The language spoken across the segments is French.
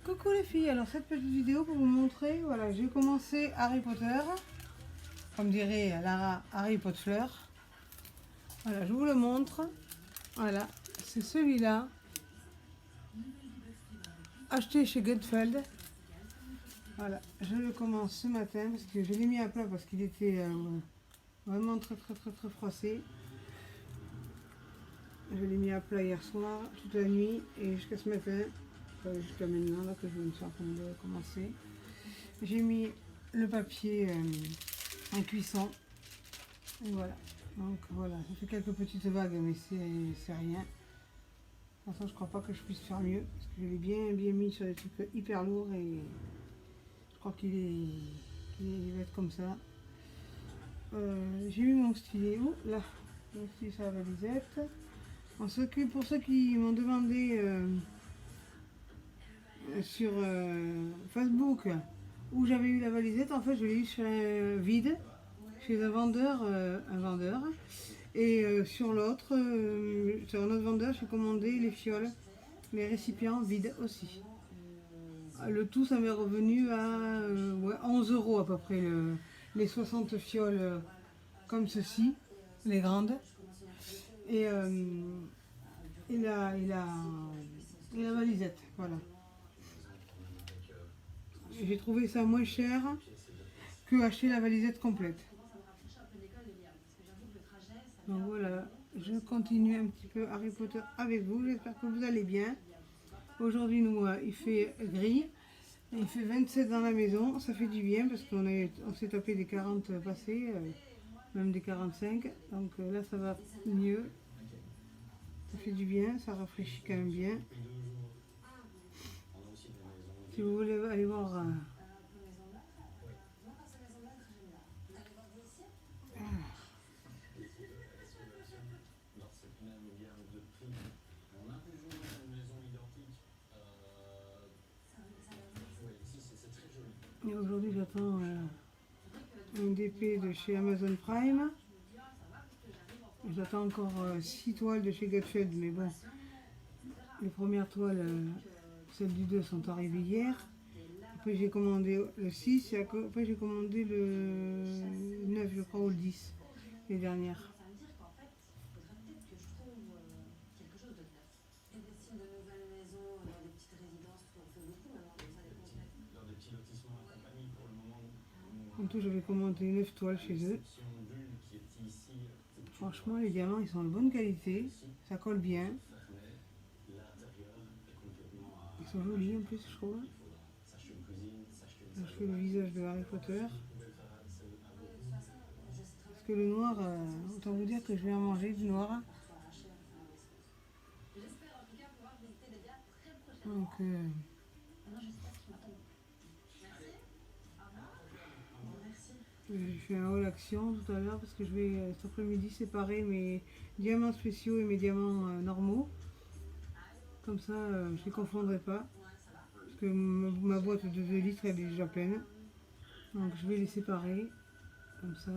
Coucou les filles, alors cette petite vidéo pour vous montrer, voilà, j'ai commencé Harry Potter, comme dirait Lara, Harry Potter. Voilà, je vous le montre. Voilà, c'est celui-là, acheté chez Gutfeld. Voilà, je le commence ce matin parce que je l'ai mis à plat parce qu'il était vraiment très froissé. Je l'ai mis à plat hier soir, toute la nuit et jusqu'à ce matin, jusqu'à maintenant là que je me suis en train de commencer. J'ai mis le papier en cuisson. Et voilà. Donc voilà, ça fait quelques petites vagues, mais c'est rien. De toute façon, je crois pas que je puisse faire mieux. Parce que je l'ai bien mis sur des trucs hyper lourds et je crois qu'il va être comme ça. J'ai mis mon stylet. Oh là, mon stylet sur la valisette. Pour ceux qui m'ont demandé sur Facebook où j'avais eu la valisette, en fait je l'ai eu chez vide, chez un vendeur. Et sur sur un autre vendeur, j'ai commandé les fioles, les récipients vides aussi. Le tout, ça m'est revenu à 11 € à peu près, les 60 fioles comme ceci, les grandes. Et, la valisette, voilà. J'ai trouvé ça moins cher que acheter la valisette complète. Donc voilà, je continue un petit peu Harry Potter avec vous. J'espère que vous allez bien. Aujourd'hui, il fait gris. Il fait 27 dans la maison. Ça fait du bien parce qu'on s'est tapé des 40 passés, même des 45. Donc là, ça va mieux. Ça fait du bien, ça rafraîchit quand même bien. Si vous voulez aller voir... Et aujourd'hui, j'attends un DP de chez Amazon Prime. J'attends encore 6 toiles de chez Gutfeld, mais bon, les premières toiles, celles du 2 sont arrivées hier. Après j'ai commandé le 6 et après j'ai commandé le 9 je crois ou le 10, les dernières. En tout j'avais commandé 9 toiles chez eux. Franchement les diamants ils sont de bonne qualité, ça colle bien. Ils sont jolis en plus je trouve. Là, je fais le visage de Harry Potter. Parce que le noir, autant vous dire que je vais en manger du noir. Donc j'ai fait un haul action tout à l'heure parce que je vais cet après-midi séparer mes diamants spéciaux et mes diamants normaux. Comme ça, je ne les confondrai pas. Parce que ma boîte de 2 litres elle est déjà pleine. Donc je vais les séparer. Comme ça,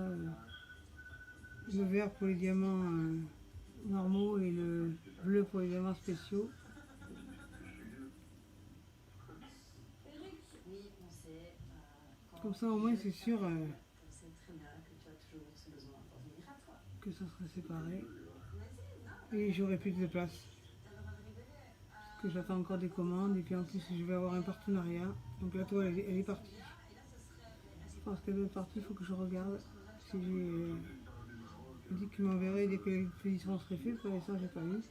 le vert pour les diamants normaux et le bleu pour les diamants spéciaux. Comme ça au moins c'est sûr que ça sera séparé. Et j'aurai plus de place. Parce que j'attends encore des commandes et puis en plus je vais avoir un partenariat. Donc la toile elle est partie. Je pense qu'elle est partie, il faut que je regarde si j'ai dit qu'il m'enverrait dès que l'expédition serait faite. Pour l'instant j'ai pas eu.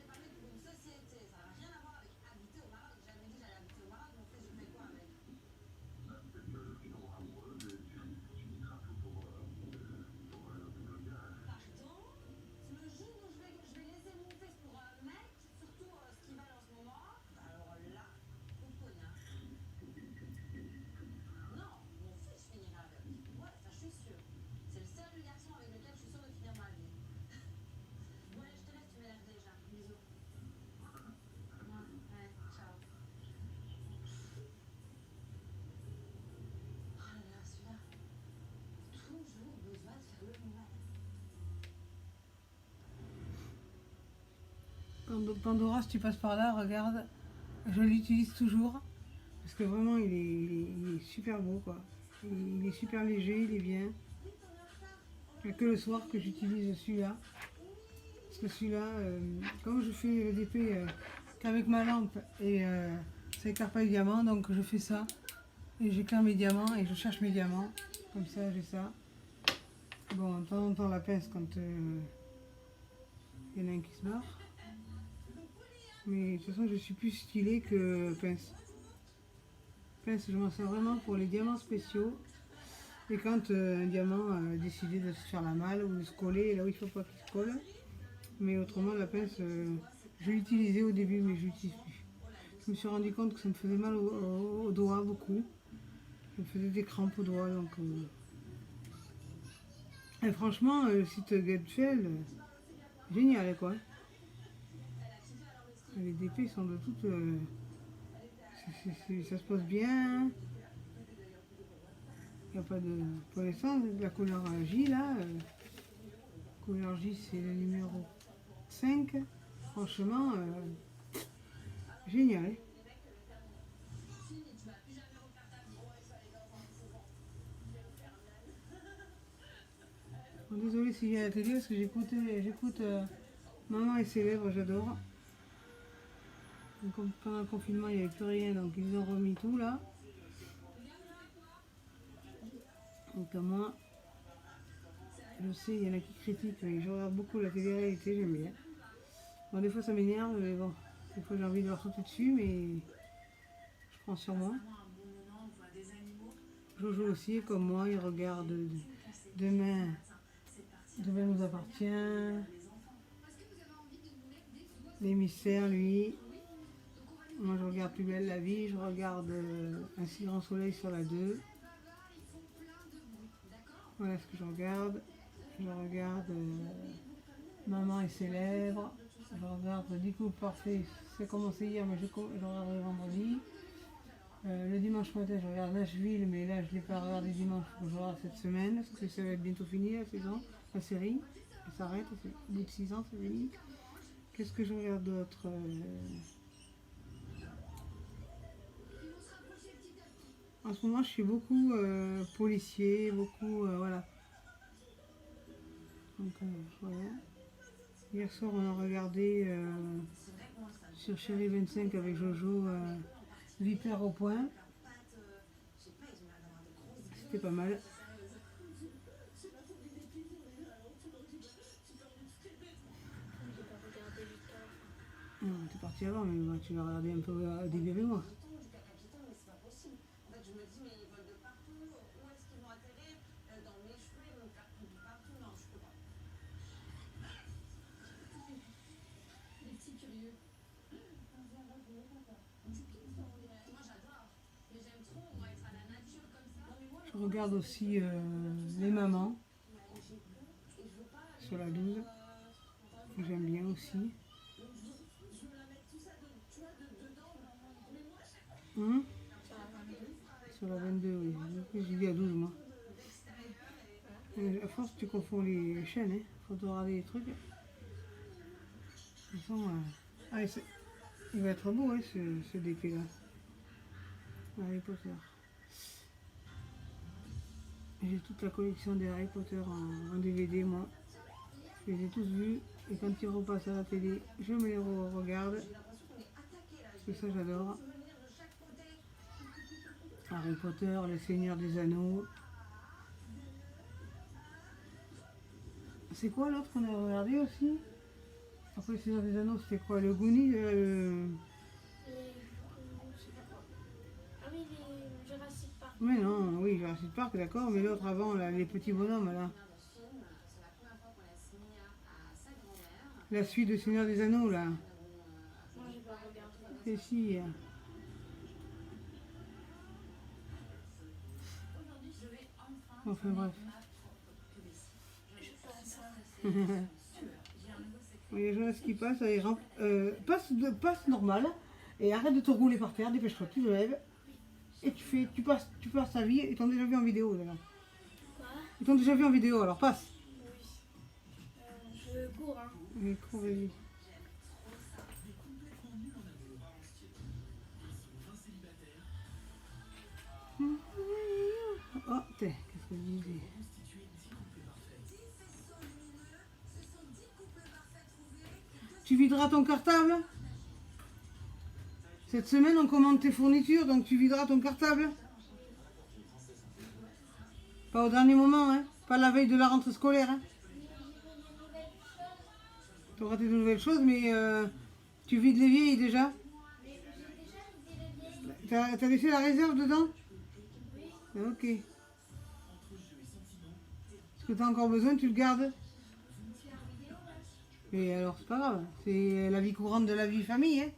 Pandora, si tu passes par là, regarde, je l'utilise toujours. Parce que vraiment, il est super beau, quoi. Il est super léger, il est bien. Il n'y a que le soir que j'utilise celui-là. Parce que celui-là, comme je fais le DP qu'avec ma lampe et ça éclaire pas les diamants, donc je fais ça. Et j'éclaire mes diamants et je cherche mes diamants. Comme ça, j'ai ça. Bon, de temps en temps, la pince quand il y en a un qui se barre. Mais de toute façon, je suis plus stylée que pince. Pince, je m'en sers vraiment pour les diamants spéciaux. Et quand un diamant a décidé de se faire la malle ou de se coller là où il ne faut pas qu'il se colle. Mais autrement, la pince, je l'utilisais au début, mais je l'utilise plus. Je me suis rendu compte que ça me faisait mal aux doigts beaucoup. Ça me faisait des crampes aux doigts. Donc, et franchement, le site Getfell, génial quoi. Les DP sont de toutes. Ça se pose bien. Il n'y a pas de. Pour l'instant, la couleur J là. Couleur J, c'est le numéro 5. Franchement, génial. Bon, désolée si j'ai à la télé parce que j'écoute Maman et ses lèvres, j'adore. Donc, pendant le confinement, il n'y avait plus rien, donc ils ont remis tout là. Donc moi, je sais, il y en a qui critiquent, mais je regarde beaucoup la télé-réalité, j'aime bien. Bon, des fois ça m'énerve, mais bon, des fois j'ai envie de leur sauter dessus, mais je prends sur moi. Jojo aussi, comme moi, il regarde Demain nous appartient. Les mystères, lui. Moi, je regarde Plus belle la vie, je regarde Un si grand soleil sur la 2. Voilà ce que je regarde. Je regarde Maman et ses lèvres. Je regarde Le couple parfait. C'est commencé hier, mais je regarderai vendredi. Le dimanche matin, je regarde Nashville, mais là, je ne l'ai pas regardé dimanche. Je regarde cette semaine, parce que ça va être bientôt fini, la saison, la série. Elle s'arrête, au bout de 6 ans, c'est fini. Qu'est-ce que je regarde d'autre En ce moment, je suis beaucoup policier, beaucoup, voilà. Donc, voilà. Hier soir, on a regardé sur Chérie 25 avec Jojo Vipère au point. C'était pas mal. Non, t'es parti avant, mais bah, tu l'as regardé un peu au début avec moi. Je regarde aussi Les Mamans sur la 12, que j'aime bien aussi. Sur la 22, oui. J'ai dit à 12, moi. À force, tu confonds les chaînes, hein. Faut te regarder les trucs. De toute façon, il va être beau, hein, ce DP-là. Harry Potter. J'ai toute la collection des Harry Potter en DVD, moi. Je les ai tous vus. Et quand ils repassent à la télé, je me les regarde. Parce que ça, j'adore. Harry Potter, Le Seigneur des Anneaux. C'est quoi l'autre qu'on a regardé aussi? Après Le Seigneur des Anneaux, c'était quoi? Le Goonie Ah oui, les Jurassic Park. Mais non, oui, Jurassic Park, d'accord, mais l'autre avant, là, les petits bonhommes, là. La suite de Seigneur des Anneaux, là. Moi, j'ai pas regardé. Et si. Enfin bref. Il y a Jonas qui passe, passe normal, et arrête de te rouler par terre, dépêche-toi, tu te lèves, et tu passes ta vie, ils t'ont déjà vu en vidéo, là. Quoi? Ils t'ont déjà vu en vidéo, alors passe. Oui. Je cours, hein. Mais cours, vas-y. Tu videras ton cartable. Cette semaine, on commande tes fournitures, donc tu videras ton cartable. Pas au dernier moment, hein. Pas la veille de la rentrée scolaire. Hein. Tu auras tes nouvelles choses, mais tu vides les vieilles déjà. T'as laissé la réserve dedans? Ok. Ce que tu as encore besoin, tu le gardes. Et alors, c'est pas grave. C'est la vie courante de la vie famille. Hein.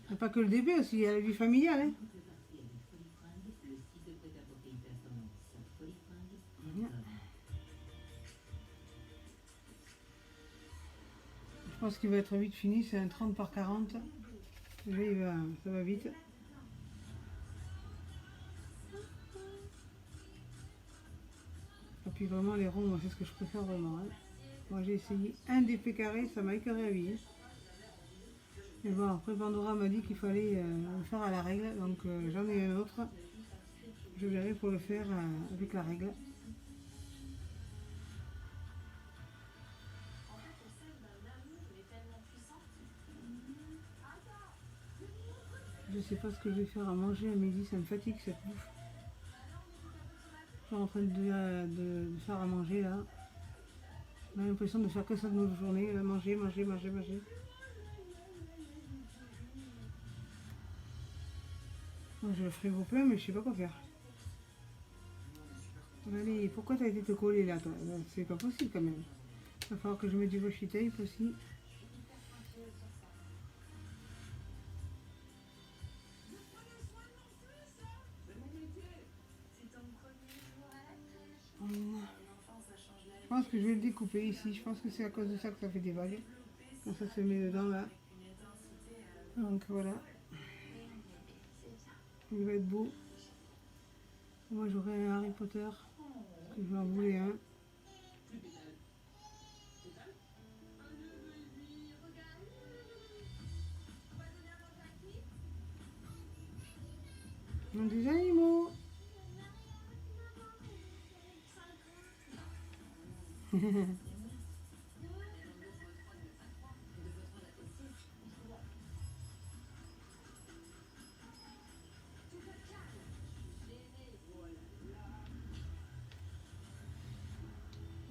Il n'y a pas que le début aussi, il y a la vie familiale. Hein. Je pense qu'il va être vite fini, c'est un 30 par 40. Là, ça va vite. Et puis vraiment les ronds, moi c'est ce que je préfère vraiment. Hein. Moi j'ai essayé un DP carré, ça m'a écœuré à vie. Hein. Mais bon, après Pandora m'a dit qu'il fallait le faire à la règle, donc j'en ai un autre. Je verrai pour le faire avec la règle. Je sais pas ce que je vais faire à manger à midi, ça me fatigue cette bouffe. Je suis en train de faire à manger là. On a l'impression de faire que ça de notre journée, là, manger. Moi, je le frigo plein, mais je sais pas quoi faire. Allez, pourquoi t'as été te coller là, toi? C'est pas possible quand même. Il va falloir que je mette du washi tape aussi. Je pense que je vais le découper ici. Je pense que c'est à cause de ça que ça fait des vagues. Quand ça se met dedans là. Donc voilà. Il va être beau. Moi j'aurai un Harry Potter. Parce que je vais en voulais un. Des animaux.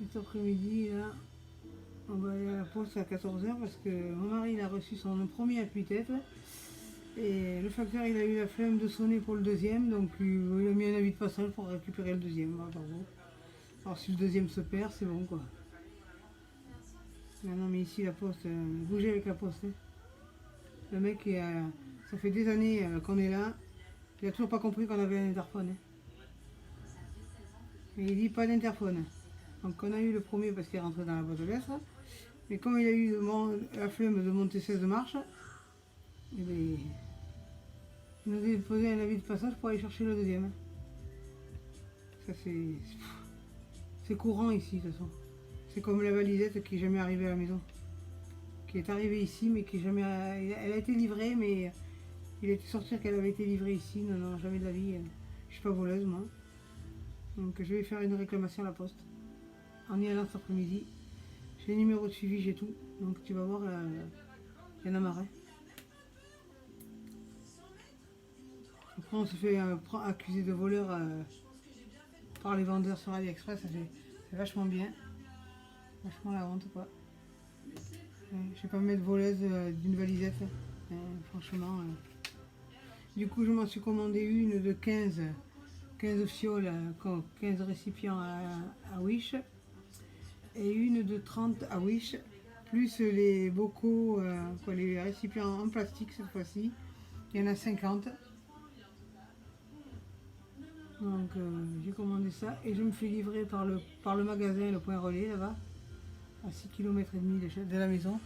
Cet après-midi, là, on va aller à la poste à 14 h parce que mon mari il a reçu son premier appui-tête. Et le facteur il a eu la flemme de sonner pour le deuxième, donc il a mis un avis de passage pour récupérer le deuxième. Alors si le deuxième se perd, c'est bon quoi. Non mais ici la poste, bougez avec la poste. Hein. Le mec, ça fait des années qu'on est là, il a toujours pas compris qu'on avait un interphone. Hein. Et il dit pas d'interphone. Donc on a eu le premier parce qu'il est rentré dans la boîte de lettres. Mais comme il a eu la flemme de monter 16 marches, il nous a posé un avis de passage pour aller chercher le deuxième. Ça c'est courant ici de toute façon. C'est comme la valisette qui est jamais arrivée à la maison. Qui est arrivée ici mais qui est jamais... Elle a été livrée mais il a été sortir qu'elle avait été livrée ici. Non, jamais de la vie. Je suis pas voleuse moi. Donc je vais faire une réclamation à la poste. En y allant cet après-midi. J'ai le numéro de suivi, j'ai tout. Donc tu vas voir, il y en a marre. Après on se fait accuser de voleur par les vendeurs sur AliExpress, c'est vachement bien. Vachement la honte quoi. Je vais pas me mettre voleuse d'une valisette. Franchement. Du coup je m'en suis commandé une de 15 fioles, 15 récipients à Wish. Et une de 30 à Wish, plus les bocaux, les récipients en plastique cette fois-ci. Il y en a 50. Donc j'ai commandé ça et je me fais livrer par le magasin, le point relais là-bas, à 6 km et demi de la maison.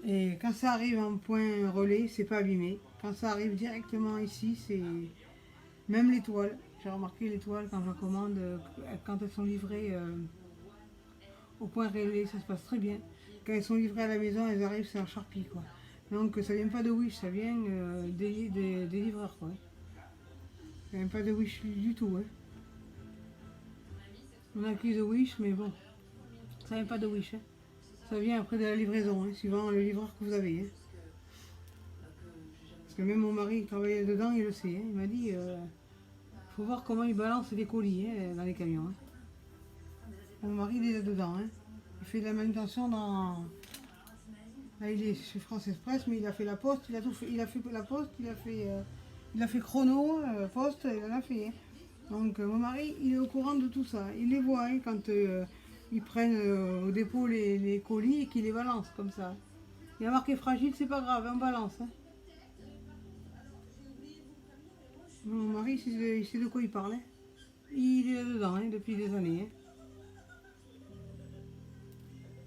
Et quand ça arrive en point relais, c'est pas abîmé. Quand ça arrive directement ici, c'est même les toiles. J'ai remarqué les toiles quand je commande, quand elles sont livrées au point relais, ça se passe très bien. Quand elles sont livrées à la maison, elles arrivent, c'est un charpie quoi. Donc ça vient pas de Wish, ça vient des livreurs quoi. Ça vient pas de Wish du tout. Hein. On a accuse de Wish, mais bon, ça vient pas de Wish. Hein. Ça vient après de la livraison, hein, suivant le livreur que vous avez. Hein. Parce que même mon mari qui travaillait dedans, il le sait. Hein. Il m'a dit, faut voir comment il balance les colis dans les camions. Hein. Mon mari, il est là-dedans. Hein. Il fait de la manutention dans... Là, il est chez France Express, mais il a fait la poste, il a tout fait. Il a fait la poste, il a fait chrono, poste, il en a fait. Hein. Donc mon mari, il est au courant de tout ça. Il les voit hein, quand ils prennent au dépôt les colis et qu'ils les balancent comme ça. Il a marqué fragile, c'est pas grave, on balance. Hein. Mon mari, il sait de quoi il parle. Hein. Il est là-dedans hein, depuis des années. Hein.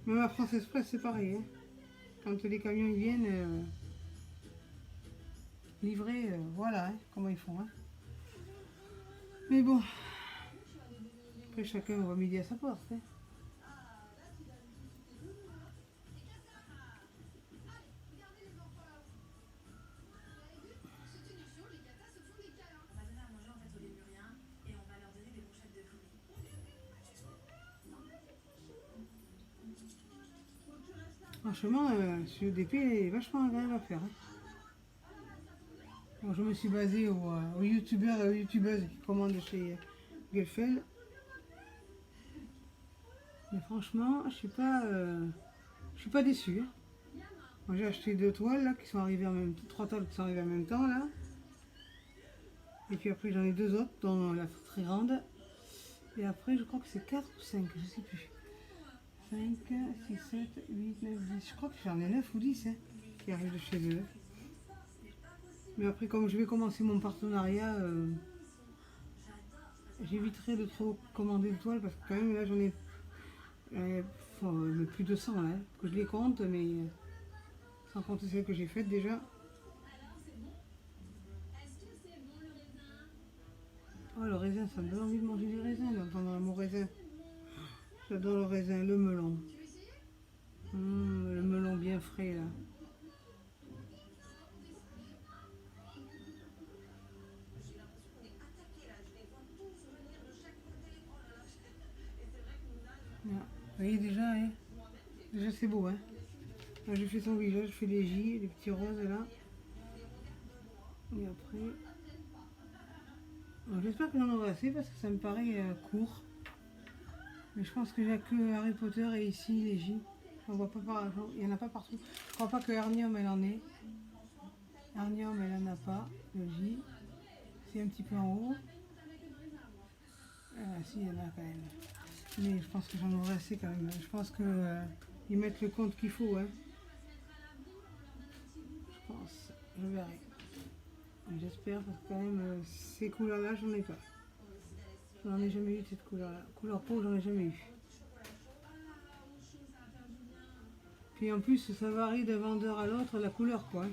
Même à France Express, c'est pareil. Hein. Quand les camions ils viennent livrer, voilà hein, comment ils font. Hein. Mais bon, après chacun va midi à sa porte. Hein. Franchement, ce DP est vachement agréable à faire. Hein. Bon, je me suis basée aux youtubeurs et aux youtubeuses qui commandent chez Gelfeld. Mais franchement, je suis pas déçue. Hein. Moi, j'ai acheté 2 toiles là, qui sont arrivées en même temps, 3 toiles qui sont arrivées en même temps là. Et puis après j'en ai 2 autres, dont la très grande. Et après je crois que c'est 4 ou 5, je sais plus. 5, 6, 7, 8, 9, 10. Je crois que j'en ai 9 ou 10 hein, qui arrivent de chez eux. Mais après, comme je vais commencer mon partenariat, j'éviterai de trop commander de toiles parce que quand même là j'en ai plus de 100 là, hein, que je les compte, mais sans compter celles que j'ai faites déjà. Oh le raisin, ça me donne envie de manger du raisin, d'entendre mon raisin. J'adore le raisin, le melon. Le melon bien frais là. Vous voyez déjà, hein, déjà c'est beau. Hein. Là j'ai fait son visage, je fais les J, les petits roses là. Et après... J'espère que j'en aurai assez parce que ça me paraît court. Mais je pense que j'ai que Harry Potter et ici les J. Il n'y en a pas partout. Je crois pas que Hernium elle en ait. Hernium elle en a pas. Le J. C'est un petit peu en haut. Si, il y en a quand même. Mais je pense que j'en aurai assez quand même. Je pense qu'ils mettent le compte qu'il faut. Hein. Je pense. Je verrai. J'espère parce que quand même ces couleurs là j'en ai pas. J'en ai jamais eu cette couleur là. Couleur peau j'en ai jamais eu. Puis en plus ça varie d'un vendeur à l'autre la couleur quoi.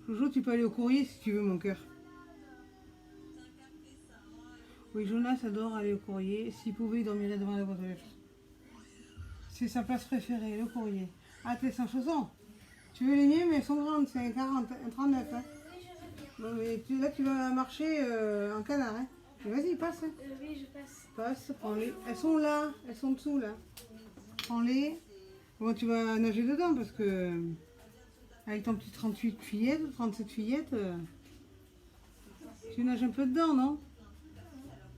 Jojo tu peux aller au courrier si tu veux mon cœur. Oui Jonas adore aller au courrier. S'il pouvait il dormirait devant la boîte aux lettres. C'est sa place préférée, le courrier. Ah, t'es sans chaussons. Tu veux les miens, mais elles sont grandes, c'est un 40, un 39. Hein. Non, mais là, tu vas marcher en canard. Hein. Vas-y, passe. Hein. Oui, je passe. Passe, prends-les. Elles sont là, elles sont dessous, là. Prends-les. Bon, tu vas nager dedans, parce que avec ton petit 38 fillettes, 37 fillettes, tu nages un peu dedans, non?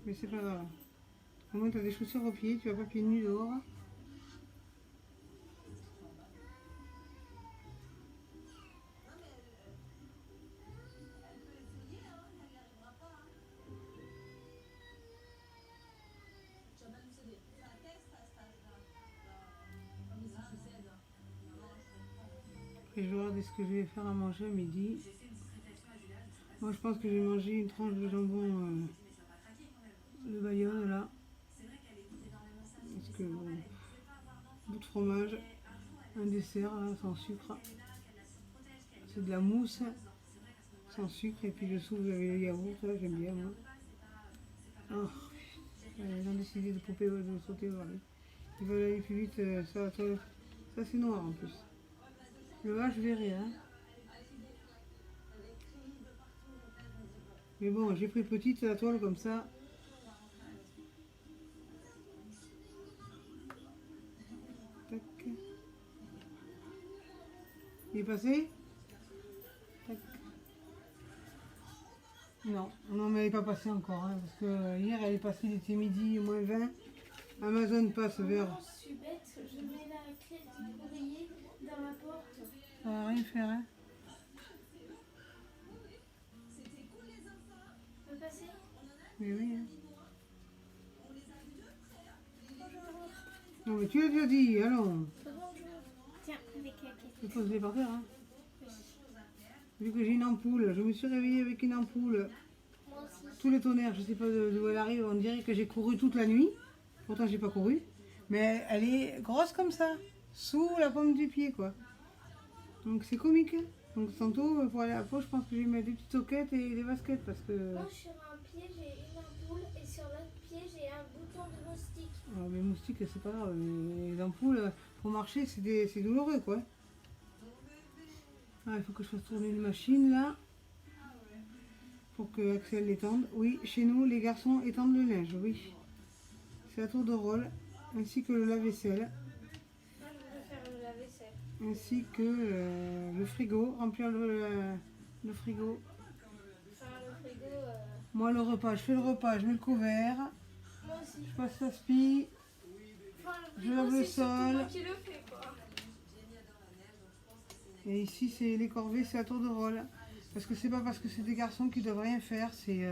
Mais c'est pas grave. Au moins, tu as des chaussures aux pieds, tu vas pas pieds nus dehors. Et je regarde ce que je vais faire à manger à midi. Moi je pense que je vais manger une tranche de jambon de Bayonne là. Parce que bon, bout de fromage, un dessert là, sans sucre. C'est de la mousse sans sucre et puis dessous vous avez le yaourt, là j'aime bien moi. Oh, ils ont décidé de sauter au mari. Ils veulent aller plus vite, ça c'est noir en plus. Le A, je verrai. Hein. Mais bon, j'ai pris petite la toile comme ça. Tac. Il est passé? Tac. Non, non, mais elle n'est pas passée encore. Hein, parce que hier, elle est passée, il était midi moins 20. Amazon passe vers. Oh, je suis bête, je mets la clé du oreiller dans la porte. Ça va rien faire, hein. Tu peux passer? Mais oui, hein. Bonjour. Non, mais tu l'as déjà dit, allons. Bonjour. Tiens, des claquettes. Je pose les par terre, hein. Oui. Vu que j'ai une ampoule, je me suis réveillée avec une ampoule. Moi aussi. Tous les tonnerres, je sais pas d'où elle arrive, on dirait que j'ai couru toute la nuit. Pourtant, j'ai pas couru. Mais elle est grosse comme ça, sous la paume du pied, quoi. Donc c'est comique. Donc tantôt, pour aller à la pause, je pense que je vais mettre des petites soquettes et des baskets parce que... Moi, sur un pied, j'ai une ampoule et sur l'autre pied, j'ai un bouton de moustique. Ah, mais moustiques, c'est pas grave. Les ampoules, pour marcher, c'est douloureux, quoi. Ah, il faut que je fasse tourner une machine, là. Pour que Axel l'étende. Oui, chez nous, les garçons étendent le linge, oui. C'est à tour de rôle, ainsi que le lave-vaisselle, Moi, je veux faire le lave-vaisselle. ainsi que le frigo, remplir le frigo. Enfin, le frigo, Moi, le repas, je fais le repas, je mets le couvert, moi aussi. je passe la spie, Enfin, je lave le c'est surtout sol. moi qui le fais, quoi. Et ici, c'est les corvées, c'est à tour de rôle. Parce que c'est pas parce que c'est des garçons qui doivent rien faire, c'est...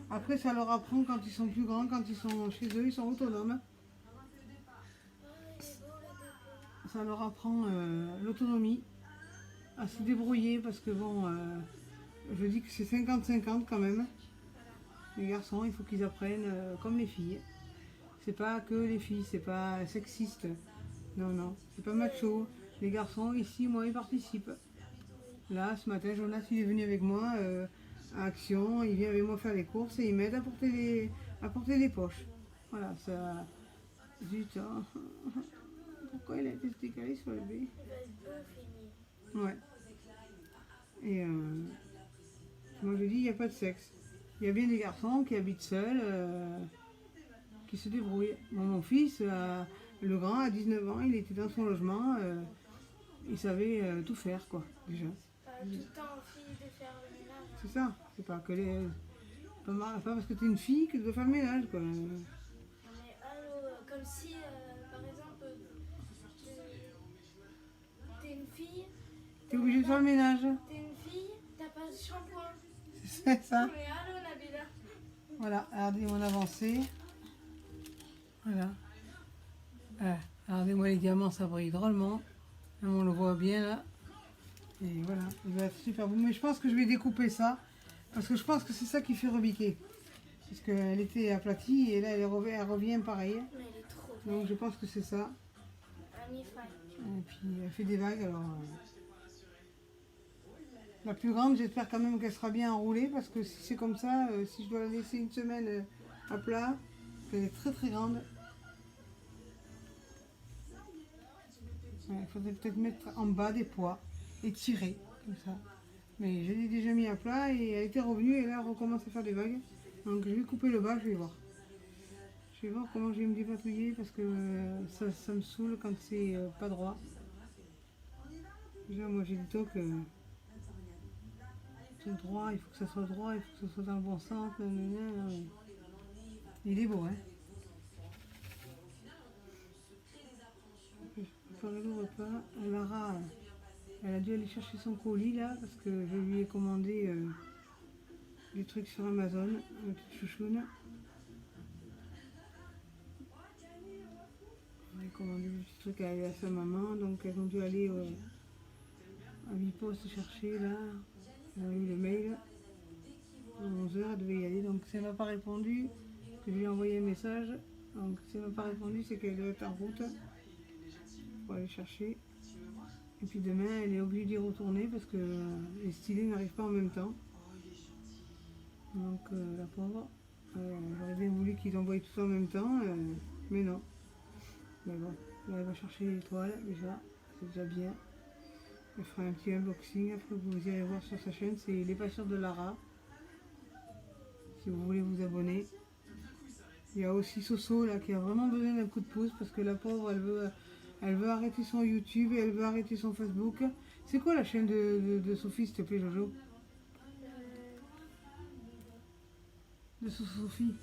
Après, ça leur apprend quand ils sont plus grands, quand ils sont chez eux, ils sont autonomes. Ça leur apprend l'autonomie, à se débrouiller, parce que bon, je dis que c'est 50-50 quand même. Les garçons, il faut qu'ils apprennent comme les filles. C'est pas que les filles, c'est pas sexiste. Non, non, c'est pas macho. Les garçons, ici, moi, ils participent. Là, ce matin, Jonas, il est venu avec moi à Action. Il vient avec moi faire les courses et il m'aide à porter les poches. Voilà, ça... Zut, hein. Pourquoi il a été décalé sur le B? Il va être beau, fini. Ouais. Et moi, je dis, il n'y a pas de sexe. Il y a bien des garçons qui habitent seuls, qui se débrouillent. Bon, mon fils, le grand, à 19 ans, il était dans son logement. Il savait tout faire, quoi, déjà. Tout le temps, fille, de faire le ménage. C'est ça. C'est pas que les... pas parce que t'es une fille que tu dois faire le ménage, quoi. Mais allô, comme si, par exemple, t'es une fille. T'es obligé de faire le ménage. T'es une fille, t'as pas de shampoing. C'est ça. Mais allô, Nabila. Voilà, regardez mon avancée. Voilà. Regardez-moi les diamants, ça brille drôlement. Là, on le voit bien là. Et voilà, il va être super beau. Mais je pense que je vais découper ça. Parce que je pense que c'est ça qui fait rebiquer. Parce qu'elle était aplatie et là elle revient pareil. Mais elle est trop Donc je pense que c'est ça. un mi-faille. Et puis elle fait des vagues alors. La plus grande, j'espère quand même qu'elle sera bien enroulée. Parce que si c'est comme ça, si je dois la laisser une semaine à plat, elle est très très grande. Il faudrait peut-être mettre en bas des poids et tirer comme ça. Mais je l'ai déjà mis à plat et elle était revenue et là elle recommence à faire des vagues. Donc je vais couper le bas, je vais voir. Je vais voir comment je vais me dépatouiller parce que ça me saoule quand c'est pas droit. Déjà moi j'ai du toc tout droit, il faut que ça soit droit, il faut que ça soit dans le bon sens. Il est beau, hein. Préparer le repas. Lara, elle a dû aller chercher son colis là parce que je lui ai commandé des trucs sur Amazon, une petite chouchoune. Elle a commandé des petits trucs à sa maman, donc elles ont dû aller à Bipost chercher là. Elle a eu le mail. À 11h, elle devait y aller, donc si elle m'a pas répondu, que je lui ai envoyé un message. Donc si elle m'a pas répondu, c'est qu'elle doit être en route pour aller chercher. Et puis demain, elle est obligée d'y retourner parce que les stylés n'arrivent pas en même temps. Donc la pauvre, j'aurais bien voulu qu'ils envoient tout ça en même temps, mais non. Mais bon, là elle va chercher les toiles déjà, c'est déjà bien. Elle fera un petit unboxing après que vous irez voir sur sa chaîne. C'est Les Patients de Lara. Si vous voulez vous abonner. Il y a aussi Soso là qui a vraiment besoin d'un coup de pouce parce que la pauvre elle veut arrêter son YouTube et elle veut arrêter son Facebook. C'est quoi la chaîne de Sophie s'il te plaît Jojo? De Sophie.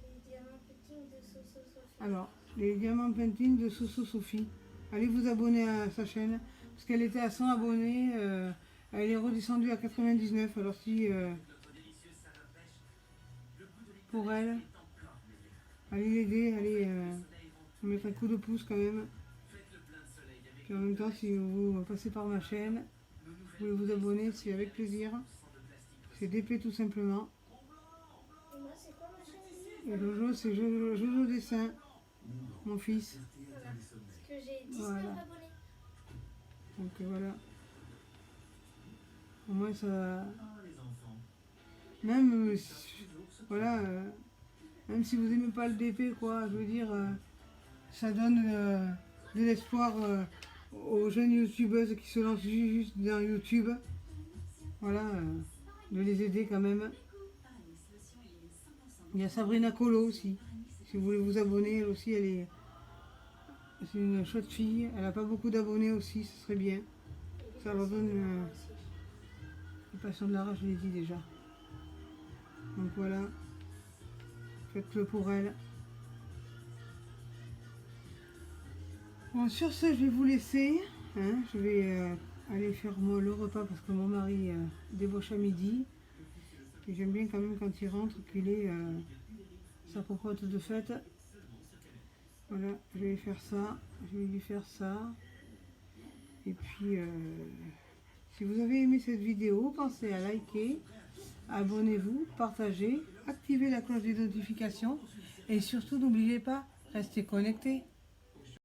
Les diamants petits de Soso Sophie. Alors, les diamants paintings de Soso Sophie. Allez vous abonner à sa chaîne. Parce qu'elle était à 100 abonnés. Elle est redescendue à 99. Alors si pour elle, allez l'aider, allez mettre un coup de pouce quand même. Puis en même temps, si vous passez par ma chaîne, vous voulez vous abonner, c'est avec plaisir. C'est DP tout simplement. Et moi, c'est quoi ma chaîne? Et Jojo, c'est Jojo Dessin, mon fils. Voilà. Parce que j'ai 19 Voilà. abonnés. Donc voilà. Au moins ça. Même voilà. Même si vous aimez pas le DP, quoi, je veux dire, ça donne de l'espoir aux jeunes youtubeuses qui se lancent juste dans YouTube. Voilà, de les aider quand même. Il y a Sabrina Colo aussi. Si vous voulez vous abonner, elle aussi, c'est une chouette fille. Elle n'a pas beaucoup d'abonnés aussi, ce serait bien. Ça leur donne les Patients de Lara, je l'ai dit déjà. Donc voilà. Faites-le pour elle. Bon, sur ce, je vais vous laisser. Hein, je vais aller faire le repas parce que mon mari débauche à midi. Et j'aime bien quand même quand il rentre qu'il ait sa popote de fête. Voilà, je vais faire ça. Je vais lui faire ça. Et puis, si vous avez aimé cette vidéo, pensez à liker, abonnez-vous, partagez, activez la cloche des notifications. Et surtout, n'oubliez pas, restez connectés.